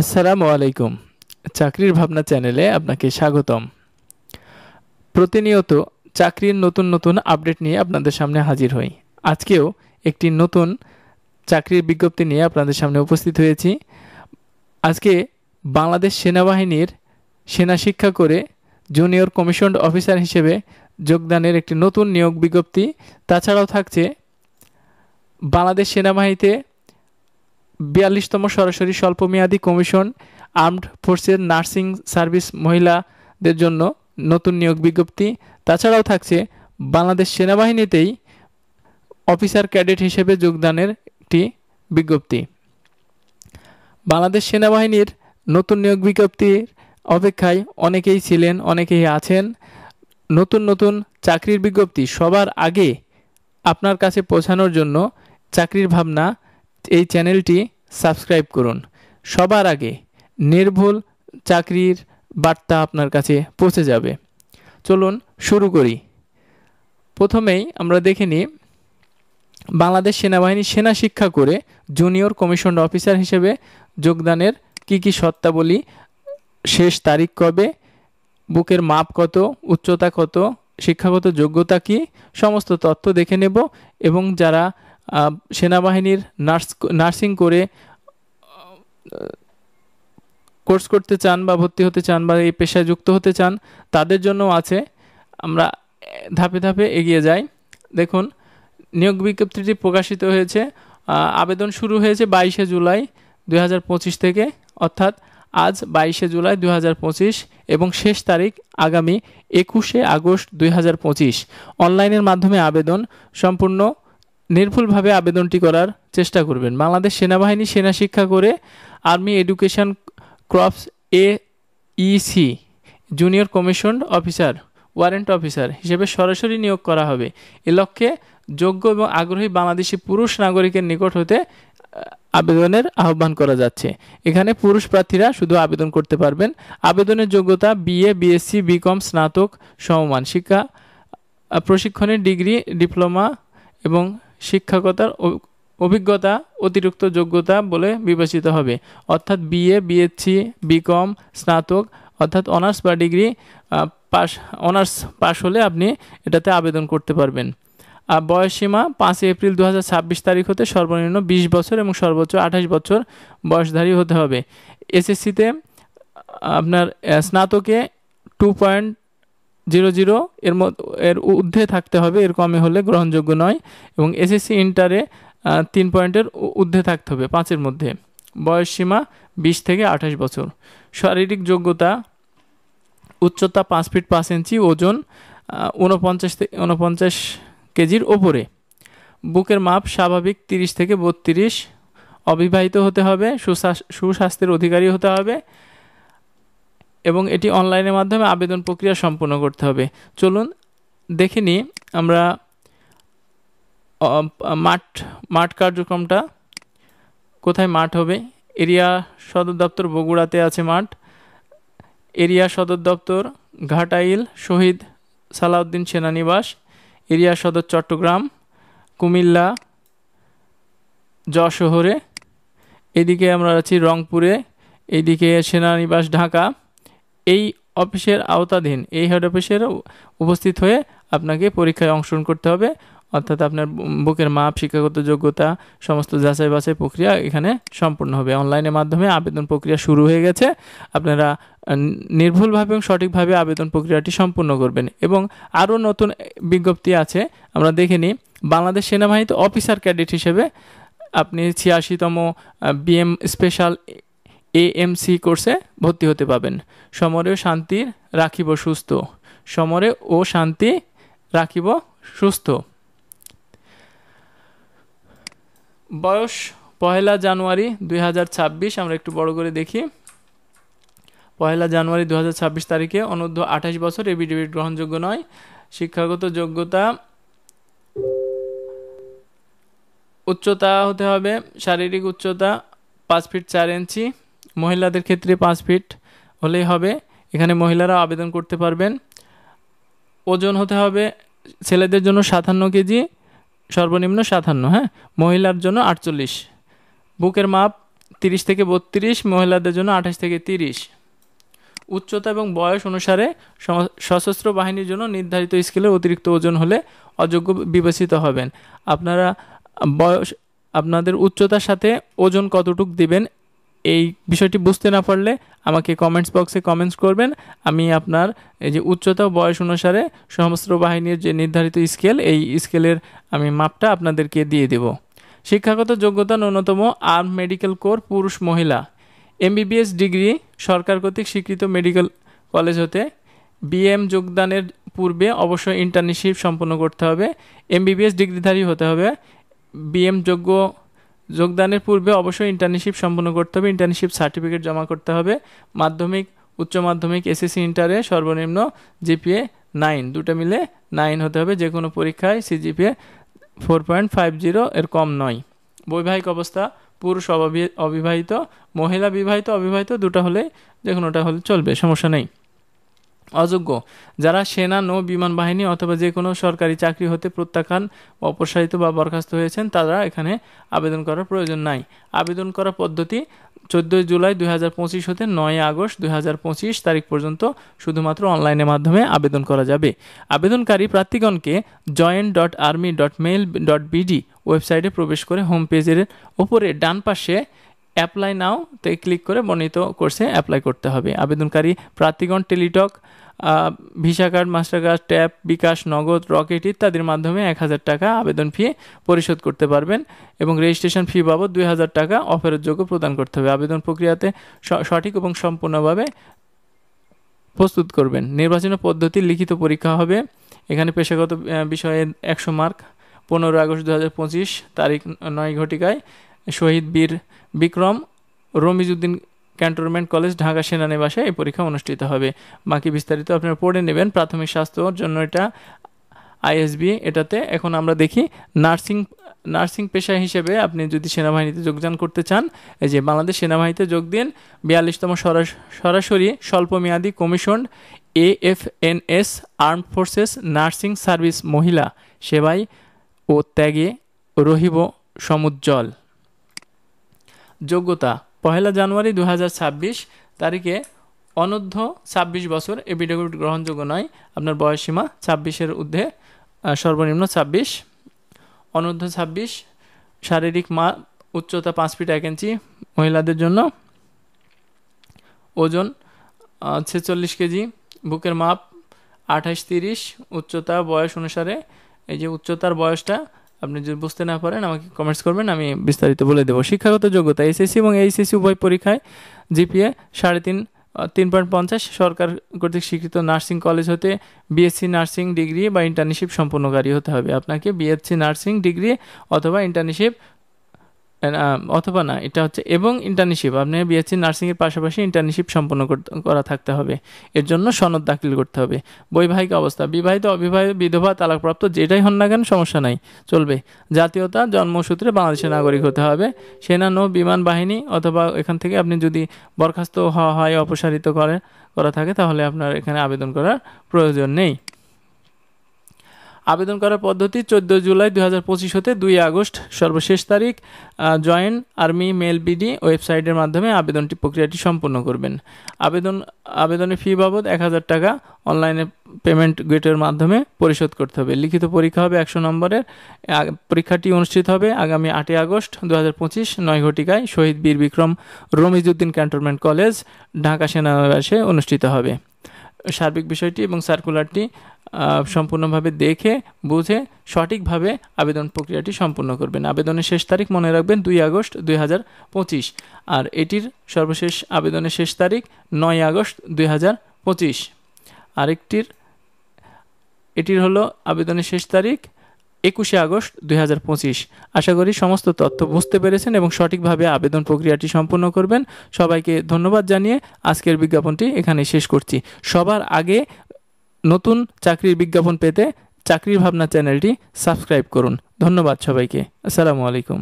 আসসালামু আলাইকুম। চাকরির ভাবনা চ্যানেলে আপনাকে স্বাগতম। প্রতিনিয়ত চাকরির নতুন নতুন আপডেট নিয়ে আপনাদের সামনে হাজির হই। আজকেও একটি নতুন চাকরির বিজ্ঞপ্তি নিয়ে আপনাদের সামনে উপস্থিত হয়েছি। আজকে বাংলাদেশ সেনাবাহিনীর সেনা শিক্ষা করে জুনিয়র কমিশনড অফিসার হিসেবে যোগদানের একটি নতুন নিয়োগ বিজ্ঞপ্তি। তাছাড়াও থাকছে বাংলাদেশ সেনাবাহিনীতে ৪২তম সরাসরি স্বল্পমেয়াদী কমিশন আর্মড ফোর্সের নার্সিং সার্ভিস মহিলাদের জন্য নতুন নিয়োগ বিজ্ঞপ্তি। তাছাড়াও থাকছে বাংলাদেশ সেনাবাহিনীতেই অফিসার ক্যাডেট হিসেবে যোগদানের একটি বিজ্ঞপ্তি। বাংলাদেশ সেনাবাহিনীর নতুন নিয়োগ বিজ্ঞপ্তির অপেক্ষায় অনেকেই ছিলেন, অনেকেই আছেন। নতুন নতুন চাকরির বিজ্ঞপ্তি সবার আগে আপনার কাছে পৌঁছানোর জন্য চাকরির ভাবনা এই চ্যানেলটি সাবস্ক্রাইব করুন। সবার আগে নির্ভুল চাকরির বার্তা আপনার কাছে পৌঁছে যাবে। চলুন শুরু করি। প্রথমেই আমরা দেখে নিই বাংলাদেশ সেনাবাহিনী সেনা শিক্ষা করে জুনিয়র কমিশনড অফিসার হিসেবে যোগদানের কি কি শর্তাবলী, শেষ তারিখ কবে, বুকের মাপ কত, উচ্চতা কত, শিক্ষাগত যোগ্যতা কি, সমস্ত তথ্য দেখে নেব। এবং যারা সেনাবাহিনীর নার্সিং করে কোর্স করতে চান বা ভর্তি হতে চান বা এই পেশায় যুক্ত হতে চান তাদের জন্য আছে। আমরা ধাপে ধাপে এগিয়ে যাই। দেখুন, নিয়োগ বিজ্ঞপ্তিটি প্রকাশিত হয়েছে, আবেদন শুরু হয়েছে 22শে জুলাই 2025 থেকে, অর্থাৎ আজ 22শে জুলাই 2025 এবং শেষ তারিখ আগামী 21শে আগস্ট 2025। অনলাইনের মাধ্যমে আবেদন সম্পূর্ণ নির্ভুলভাবে আবেদনটি করার চেষ্টা করবেন। বাংলাদেশ সেনাবাহিনী সেনা শিক্ষা করে army education crops AEC junior commissioned officer warrant officer হিসেবে সরাসরি নিয়োগ করা হবে। এ লক্ষ্যে যোগ্য এবং আগ্রহী বাংলাদেশি পুরুষ নাগরিকের নিকট হতে আবেদনের আহ্বান করা যাচ্ছে। এখানে পুরুষ প্রার্থীরা শুধু আবেদন করতে পারবেন। আবেদনের যোগ্যতা BA, BSc, BCom, স্নাতক সমমান শিক্ষা, প্রশিক্ষণের ডিগ্রি, ডিপ্লোমা এবং শিক্ষকতার অভিজ্ঞতা অতিরিক্ত যোগ্যতা বলে বিবেচিত হবে। অর্থাৎ BA, BSc, BCom, স্নাতক অর্থাৎ অনার্স বা ডিগ্রি অনার্স পাশ হলে আপনি এটাতে আবেদন করতে পারবেন। আর বয়সসীমা 5 এপ্রিল 2026 তারিখ হতে সর্বনিম্ন 20 বছর এবং সর্বোচ্চ 28 বছর বয়সধারী হতে হবে। SSCতে আপনার স্নাতকে 2.00 এর ঊর্ধ্বে থাকতে হবে, এর কমে হলে গ্রহণযোগ্য নয়। এবং SSC ইন্টারে 3 পয়েন্টের ঊর্ধ্বে থাকতে হবে 5-এর মধ্যে। বয়সসীমা 20 থেকে 28 বছর। শারীরিক যোগ্যতা উচ্চতা 5 ফিট 5 ইঞ্চি, ওজন 49 কেজির ওপরে, বুকের মাপ স্বাভাবিক 30 থেকে 32, অবিবাহিত হতে হবে, সুস্বাস্থ্যের অধিকারী হতে হবে এবং এটি অনলাইনের মাধ্যমে আবেদন প্রক্রিয়া সম্পন্ন করতে হবে। চলুন দেখে নিই আমরা মাঠ কার্যক্রমটা কোথায় মাঠ হবে। এরিয়া সদর দপ্তর বগুড়াতে আছে মাঠ। এরিয়া সদর দপ্তর ঘাটাইল শহীদ সালাউদ্দিন সেনানিবাস। এরিয়া সদর চট্টগ্রাম, কুমিল্লা, যশোরে। এদিকে আমরা আছি রংপুরে, এইদিকে সেনানিবাস ঢাকা। এই অফিসের আওতাধীন এই হেড অফিসের উপস্থিত হয়ে আপনাকে পরীক্ষায় অংশগ্রহণ করতে হবে। অর্থাৎ আপনার বুকের মাপ, শিক্ষাগত যোগ্যতা সমস্ত যাচাই বাছাই প্রক্রিয়া এখানে সম্পূর্ণ হবে। অনলাইনের মাধ্যমে আবেদন প্রক্রিয়া শুরু হয়ে গেছে। আপনারা নির্ভুলভাবে এবং সঠিকভাবে আবেদন প্রক্রিয়াটি সম্পূর্ণ করবেন। এবং আরও নতুন বিজ্ঞপ্তি আছে, আমরা দেখে নিই। বাংলাদেশ সেনাবাহিনীতে অফিসার ক্যাডেট হিসেবে আপনি 86তম BM স্পেশাল AMC কোর্সে ভর্তি হতে পাবেন। সমরে শান্তি রাখিব সুস্থ, সমরে ও শান্তি রাখিব সুস্থ। বয়স 1 জানুয়ারি 2026। আমরা একটু বড় করে দেখি। 1 জানুয়ারি 2026 তারিখে অনূর্ধ্ব 28 বছর এফিডেভিট গ্রহণযোগ্য নয়। শিক্ষাগত যোগ্যতা উচ্চতা হতে হবে, শারীরিক উচ্চতা 5 ফিট 4 ইঞ্চি, মহিলাদের ক্ষেত্রে 5 ফিট হলেই হবে। এখানে মহিলারা আবেদন করতে পারবেন। ওজন হতে হবে ছেলেদের জন্য 57 কেজি, সর্বনিম্ন 57, হ্যাঁ, মহিলার জন্য 48। বুকের মাপ 30 থেকে 32, মহিলাদের জন্য 28 থেকে 30। উচ্চতা এবং বয়স অনুসারে সশস্ত্র বাহিনীর জন্য নির্ধারিত স্কেলের অতিরিক্ত ওজন হলে অযোগ্য বিবেচিত হবেন। আপনাদের উচ্চতার সাথে ওজন কতটুকু দিবেন এই বিষয়টি বুঝতে না পারলে আমাকে কমেন্টস বক্সে কমেন্টস করবেন। আমি আপনার এই যে উচ্চতা ও বয়স অনুসারে সশস্ত্র বাহিনীর যে নির্ধারিত স্কেল, এই স্কেলের আমি মাপটা আপনাদেরকে দিয়ে দেব। শিক্ষাগত যোগ্যতা ন্যূনতম আর্ম মেডিকেল কোর পুরুষ মহিলা। MBBS ডিগ্রি সরকার কর্তৃক স্বীকৃত মেডিকেল কলেজ হতে। BM যোগদানের পূর্বে অবশ্যই ইন্টার্নশিপ সম্পন্ন করতে হবে। MBBS ডিগ্রিধারী হতে হবে। BM যোগদানের পূর্বে অবশ্যই ইন্টার্নশিপ সম্পন্ন করতে হবে। ইন্টার্নশিপ সার্টিফিকেট জমা করতে হবে। মাধ্যমিক, উচ্চ মাধ্যমিক, SSC, ইন্টারে সর্বনিম্ন GPA 9, দুটো মিলে 9 হতে হবে। যে কোনো পরীক্ষায় CGPA 4.50 এর কম নয়। বৈবাহিক অবস্থা পুরুষ অবিবাহিত, মহিলা বিবাহিত অবিবাহিত দুটো হলে যে কোনোটা হলে চলবে, সমস্যা নেই। অযোগ্য যারা সেনা, নৌ, বিমান বাহিনী অথবা যে কোনো সরকারি চাকরি হতে প্রত্যাখ্যান, অপসারিত বা বরখাস্ত হয়েছেন তারা এখানে আবেদন করার প্রয়োজন নাই। আবেদন করার পদ্ধতি 14 জুলাই 2025 হতে 9 আগস্ট 2025 তারিখ পর্যন্ত শুধুমাত্র অনলাইনের মাধ্যমে আবেদন করা যাবে। আবেদনকারী প্রার্থীগণকে join.army.mail.bd ওয়েবসাইটে প্রবেশ করে হোম পেজের ওপরে ডান পাশে অ্যাপ্লাই নাও তে ক্লিক করে বর্ণিত কোর্সে অ্যাপ্লাই করতে হবে। আবেদনকারী প্রার্থীগণ Teletalk, Visa card, Mastercard, Tap, bKash, Nagad, Rocket ইত্যাদির মাধ্যমে 1000 টাকা আবেদন ফি পরিশোধ করতে পারবেন এবং রেজিস্ট্রেশন ফি বাবদ 2000 টাকা অফেরতযোগ্য প্রদান করতে হবে। আবেদন প্রক্রিয়াতে সঠিক এবং সম্পূর্ণভাবে প্রস্তুত করবেন। নির্বাচন পদ্ধতি লিখিত পরীক্ষা হবে। এখানে পেশাগত বিষয়ে 100 মার্ক। 15 আগস্ট 2025 তারিখ 9 ঘটিকায় শহীদ বীর বিক্রম রমিজউদ্দিন ক্যান্টনমেন্ট কলেজ, ঢাকা সেনানিবাসে এই পরীক্ষা অনুষ্ঠিত হবে। বাকি বিস্তারিত আপনারা পড়ে নেবেন। প্রাথমিক স্বাস্থ্যর জন্য এটা ISB। এটাতে এখন আমরা দেখি নার্সিং পেশা হিসেবে আপনি যদি সেনাবাহিনীতে যোগদান করতে চান, এই যে বাংলাদেশ সেনাবাহিনীতে যোগ দিন। 42তম সরাসরি স্বল্পমেয়াদী commission AFNS armed forces nursing service মহিলা সেবায় ও ত্যাগে রহিব সমুজ্জ্বল। যোগ্যতা 1 জানুয়ারি 2026 তারিখে অনূর্ধ্ব 26 বছর এফিডেভিট গ্রহণযোগ্য নয়। আপনার বয়সসীমা 26-এর ঊর্ধ্বে, সর্বনিম্ন 26, অনূর্ধ্ব 26। শারীরিক উচ্চতা 5 ফিট 1 ইঞ্চি মহিলাদের জন্য। ওজন 46 কেজি। বুকের মাপ 28-30। উচ্চতা বয়স অনুসারে, এই যে উচ্চতার বয়সটা আপনি যদি বুঝতে না পারেন আমাকে কমেন্টস করবেন, আমি বিস্তারিত বলে দেবো। শিক্ষাগত যোগ্যতা SSC এবং HSC উভয় পরীক্ষায় GPA 3.50 সরকার কর্তৃক স্বীকৃত নার্সিং কলেজ হতে BSc নার্সিং ডিগ্রি বা ইন্টার্নশিপ সম্পন্নকারী হতে হবে। আপনাকে BSc নার্সিং ডিগ্রি অথবা ইন্টার্নশিপ অথবা না, এটা হচ্ছে এবং ইন্টার্নশিপ, আপনি BSc নার্সিংয়ের পাশাপাশি ইন্টার্নশিপ সম্পন্ন করা থাকতে হবে। এর জন্য সনদ দাখিল করতে হবে। বৈবাহিক অবস্থা বিবাহিত, অবিবাহিত, বিধবা, তালাকপ্রাপ্ত যেটাই হন না কেন সমস্যা নাই, চলবে। জাতীয়তা জন্মসূত্রে বাংলাদেশের নাগরিক হতে হবে। সেনা, নৌ, বিমান বাহিনী অথবা এখান থেকে আপনি যদি বরখাস্ত হওয়া হয়, অপসারিত করা থাকে তাহলে আপনার এখানে আবেদন করার প্রয়োজন নেই। আবেদন করার পদ্ধতি 14 জুলাই 2025 হতে 2 আগস্ট সর্বশেষ তারিখ। জয়েন আর্মি মেল বিডি ওয়েবসাইটের মাধ্যমে আবেদনটি প্রক্রিয়াটি সম্পূর্ণ করবেন। আবেদনের ফি বাবদ 1000 টাকা অনলাইনে পেমেন্ট গেটের মাধ্যমে পরিশোধ করতে হবে। লিখিত পরীক্ষা হবে 100 নম্বরের। পরীক্ষাটি অনুষ্ঠিত হবে আগামী 8 আগস্ট 2025 9 ঘটিকায় শহীদ বীর বিক্রম রমিজউদ্দিন ক্যান্টনমেন্ট কলেজ, ঢাকা সেনানিবাসে অনুষ্ঠিত হবে। সার্বিক বিষয়টি এবং সার্কুলারটি সম্পূর্ণভাবে দেখে বুঝে সঠিকভাবে আবেদন প্রক্রিয়াটি সম্পূর্ণ করবেন। আবেদনের শেষ তারিখ মনে রাখবেন 2 আগস্ট 2025, আর এটির সর্বশেষ আবেদনের শেষ তারিখ 9 আগস্ট 2025। এটির হলো আবেদনের শেষ তারিখ 21 আগস্ট 2025। আশা করি সমস্ত তথ্য বুঝতে পেরেছেন এবং সঠিকভাবে আবেদন প্রক্রিয়াটি সম্পূর্ণ করবেন। সবাইকে ধন্যবাদ জানিয়ে আজকের বিজ্ঞাপনটি এখানে শেষ করছি। সবার আগে নতুন চাকরির বিজ্ঞাপন পেতে চাকরির ভাবনা চ্যানেলটি সাবস্ক্রাইব করুন। ধন্যবাদ সবাইকে। আসসালামু আলাইকুম।